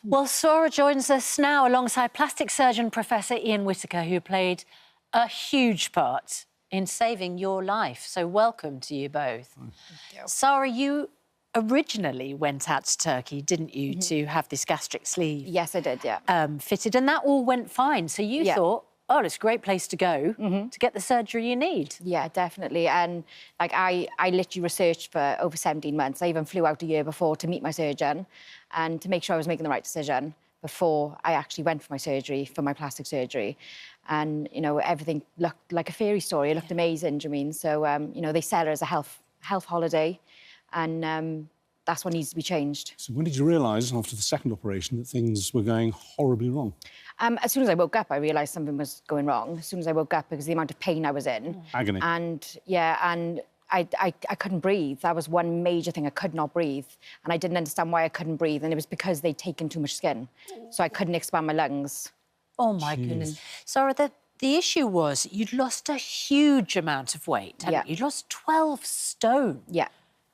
Well, Sara joins us now alongside plastic surgeon Professor Ian Whittaker, who played a huge part in saving your life. So welcome to you both. Thank you. Sara, you originally went out to Turkey, didn't you, to have this gastric sleeve? Yes, I did, yeah. Fitted, and that all went fine. So you thought, oh, it's a great place to go to get the surgery you need. Yeah, definitely. And like I literally researched for over 17 months. I even flew out a year before to meet my surgeon and to make sure I was making the right decision before I actually went for my surgery, for my plastic surgery. And, you know, everything looked like a fairy story. It looked amazing, do you mean? So, you know, they sell it as a health holiday, and that's what needs to be changed. So when did you realise, after the second operation, that things were going horribly wrong? As soon as I woke up, I realised something was going wrong. As soon as I woke up, because the amount of pain I was in. Agony. And, yeah, and I couldn't breathe. That was one major thing. I could not breathe. And I didn't understand why I couldn't breathe. And it was because they'd taken too much skin. So I couldn't expand my lungs. Oh, my goodness. Sara, the issue was you'd lost a huge amount of weight, hadn't you? You'd lost 12 stone. Yeah.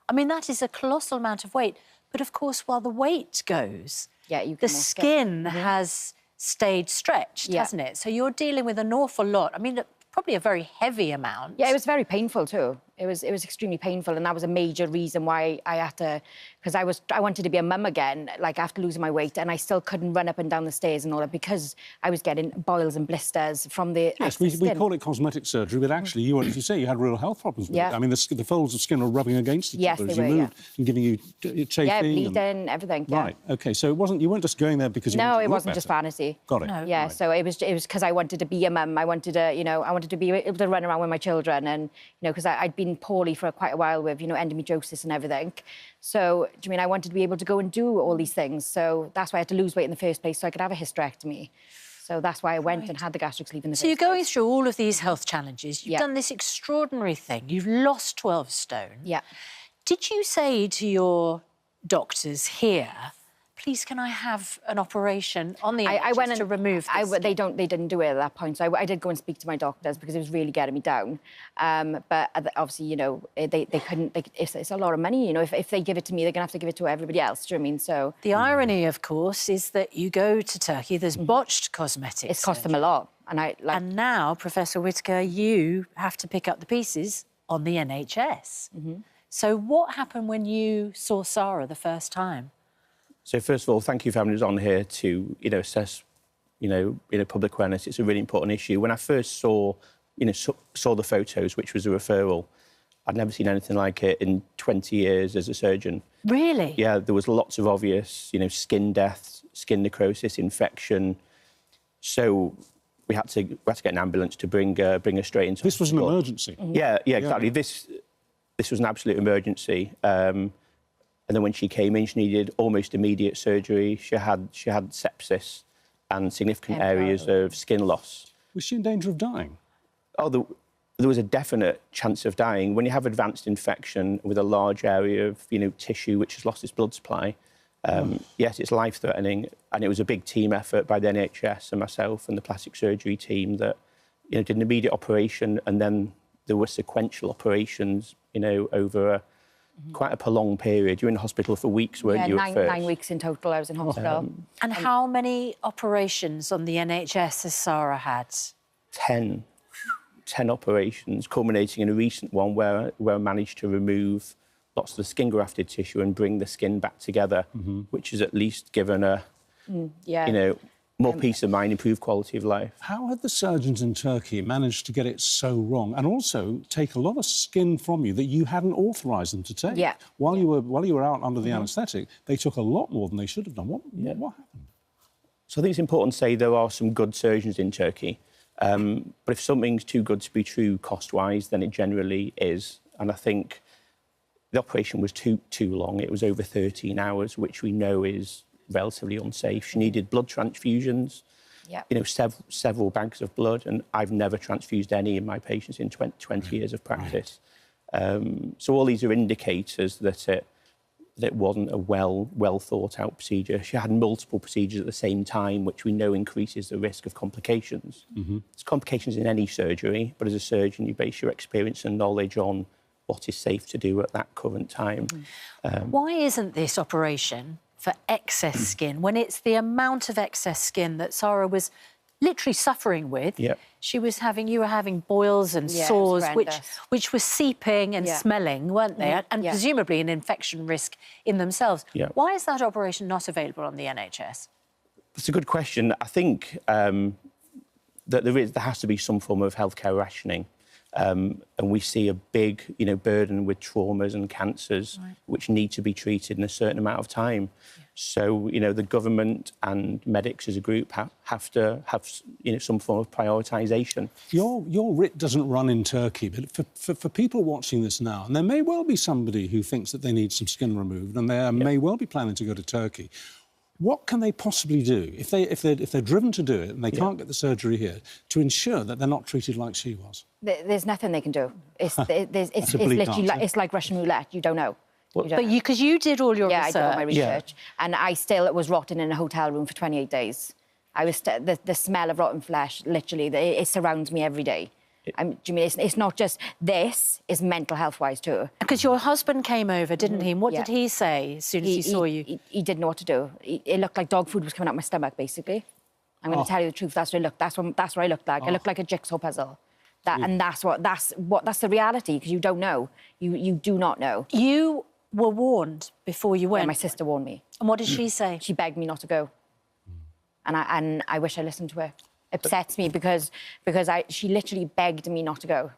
I mean, that is a colossal amount of weight. But, of course, while the weight goes, the skin has stayed stretched, hasn't it? So you're dealing with an awful lot. I mean, probably a very heavy amount. Yeah, it was very painful too. It was extremely painful, and that was a major reason why I had to, because I wanted to be a mum again, like after losing my weight, and I still couldn't run up and down the stairs and all that because I was getting boils and blisters from the Yes, we call it cosmetic surgery, but actually, as you say, you had real health problems with it. I mean, the folds of skin were rubbing against each other as you moved and giving you chafing. Yeah, bleeding, everything. Yeah. Right. OK, so you weren't just going there because you wanted to No, it look wasn't better. just vanity. Got it. No. Yeah, so it was because I wanted to be a mum. I wanted to, you know, I wanted to be able to run around with my children, and you know, because I'd been poorly for quite a while with, you know, endometriosis and everything. So, do you mean I wanted to be able to go and do all these things? So that's why I had to lose weight in the first place, so I could have a hysterectomy. So that's why I went and had the gastric sleeve in the first place. So you're going through all of these health challenges. You've done this extraordinary thing. You've lost 12 stone. Yeah. Did you say to your doctors here, please, can I have an operation on the NHS to remove this? They didn't do it at that point. So I did go and speak to my doctors because it was really getting me down. But obviously, you know, they couldn't. It's a lot of money. You know, if they give it to me, they're gonna have to give it to everybody else. Do you know what I mean? So the irony, of course, is that you go to Turkey. There's botched cosmetics. It's cost them a lot, and now, Professor Whittaker, you have to pick up the pieces on the NHS. So what happened when you saw Sara the first time? So first of all, thank you for having us on here to, you know, assess, you know, public awareness. It's a really important issue. When I first saw the photos, which was a referral, I'd never seen anything like it in 20 years as a surgeon. Really? Yeah, there was lots of obvious, you know, skin death, skin necrosis, infection. So we had to get an ambulance to bring her straight into. This was an emergency. Yeah, exactly. This was an absolute emergency. And then when she came in, she needed almost immediate surgery. She had sepsis and significant areas of skin loss. Was she in danger of dying? Oh, there was a definite chance of dying. When you have advanced infection with a large area of, you know, tissue which has lost its blood supply, yes, it's life-threatening. And it was a big team effort by the NHS and myself and the plastic surgery team that, you know, did an immediate operation, and then there were sequential operations, you know, over quite a prolonged period. You were in hospital for weeks, weren't you, at first? 9 weeks in total I was in hospital. And how many operations on the NHS has Sara had? 10 operations, culminating in a recent one where I managed to remove lots of the skin-grafted tissue and bring the skin back together, which has at least given her, you know, more peace of mind, improved quality of life. How had the surgeons in Turkey managed to get it so wrong, and also take a lot of skin from you that you hadn't authorised them to take? Yeah. While you were out under the anaesthetic, they took a lot more than they should have done. What happened? So I think it's important to say there are some good surgeons in Turkey, but if something's too good to be true cost-wise, then it generally is. And I think the operation was too long. It was over 13 hours, which we know is relatively unsafe. She needed blood transfusions, you know, several bags of blood, and I've never transfused any in my patients in 20 years of practice. So all these are indicators that it wasn't a well thought out procedure. She had multiple procedures at the same time, which we know increases the risk of complications. There's complications in any surgery, but as a surgeon, you base your experience and knowledge on what is safe to do at that current time. Why isn't this operation for excess skin, when it's the amount of excess skin that Sara was literally suffering with. Yep. You were having boils and sores, which were seeping and smelling, weren't they? And presumably an infection risk in themselves. Yeah. Why is that operation not available on the NHS? It's a good question. I think that there has to be some form of healthcare rationing. And we see a big, burden with traumas and cancers which need to be treated in a certain amount of time. Yeah. So, the government and medics as a group have to have, some form of prioritisation. Your writ doesn't run in Turkey, but for people watching this now, and there may well be somebody who thinks that they need some skin removed, and they may well be planning to go to Turkey. What can they possibly do if they're driven to do it and they can't get the surgery here to ensure that they're not treated like she was? There's nothing they can do. It's literally it's like Russian roulette. You don't know. Because you did all your research. Yeah, I did all my research, and I still was rotting in a hotel room for 28 days. I was the smell of rotten flesh. Literally, it surrounds me every day. Do you mean it's not just this? It's mental health-wise too. Because your husband came over, didn't he? And what did he say as soon as he saw you? He didn't know what to do. It looked like dog food was coming out my stomach, basically. I'm going to tell you the truth. That's what it looked. That's what I looked like. I looked like a jigsaw puzzle. And that's the reality, because you don't know. You do not know. You were warned before you went. Yeah, my sister warned me. And what did she say? She begged me not to go. And I wish I listened to her. Upsets me because she literally begged me not to go.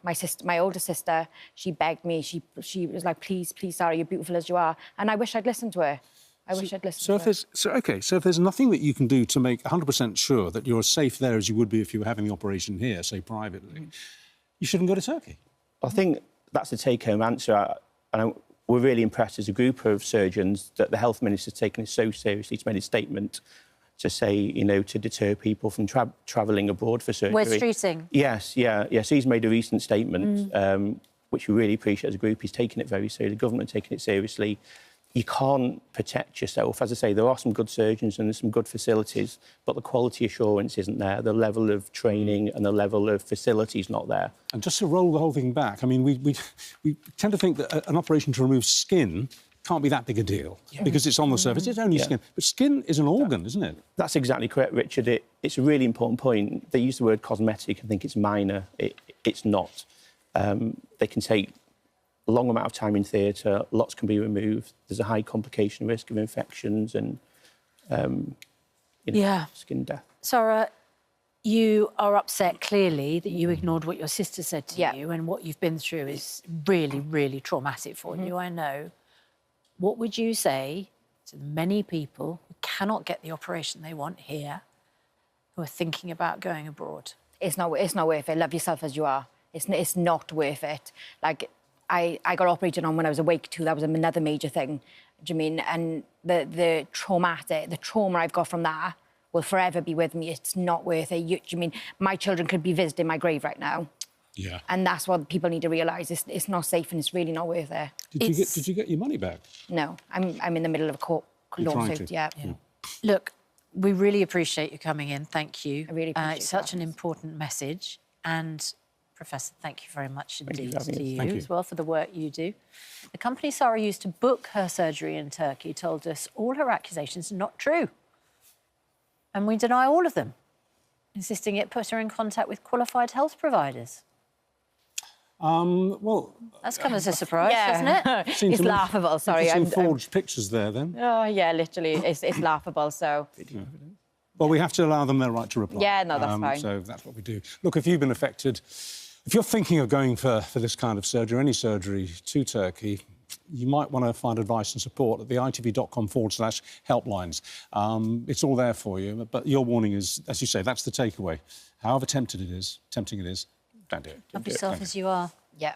My older sister, she begged me. She was like, please, Sara, you're beautiful as you are. And I wish I'd listened to her. I wish I'd listened to her. So if there's nothing that you can do to make 100% sure that you're as safe there as you would be if you were having the operation here, say privately, you shouldn't go to Turkey. I think that's the take-home answer. We're really impressed as a group of surgeons that the health minister's taken it so seriously to make a statement to say, to deter people from travelling abroad for surgery. We're streeting. Yes. He's made a recent statement, which we really appreciate as a group. He's taken it very seriously. The government taking it seriously. You can't protect yourself. As I say, there are some good surgeons and there's some good facilities, but the quality assurance isn't there. The level of training and the level of facility is not there. And just to roll the whole thing back, I mean, we tend to think that an operation to remove skin can't be that big a deal because it's on the surface. It's only skin. But skin is an organ, isn't it? That's exactly correct, Richard. It's a really important point. They use the word cosmetic and think it's minor. It's not. They can take a long amount of time in theatre. Lots can be removed. There's a high complication risk of infections and skin death. Sara, you are upset, clearly, that you ignored what your sister said to you, and what you've been through is really, really traumatic for you, I know. What would you say to the many people who cannot get the operation they want here, who are thinking about going abroad? It's not worth it. Love yourself as you are. It's not worth it. Like, I got operated on when I was awake too. That was another major thing. Do you mean? And the trauma I've got from that will forever be with me. It's not worth it. Do you mean my children could be visiting my grave right now? Yeah. And that's what people need to realise. It's not safe and it's really not worth it. Did you get your money back? No, I'm in the middle of a court lawsuit. Yeah. Look, we really appreciate you coming in. Thank you. I really appreciate it's such an important message. And Professor, thank you very much indeed to you as well for the work you do. The company Sara used to book her surgery in Turkey told us all her accusations are not true. And we deny all of them, insisting it put her in contact with qualified health providers. Well... That's come as a surprise, doesn't it? It's laughable, sorry. Some forged pictures there, then. Oh, yeah, literally. It's laughable, so... Well, we have to allow them their right to reply. Yeah, no, that's fine. So that's what we do. Look, if you've been affected, if you're thinking of going for this kind of surgery, any surgery to Turkey, you might want to find advice and support at the itv.com/helplines. It's all there for you, but your warning is, as you say, that's the takeaway. However tempting it is, don't do it. Love yourself as you are. Yeah.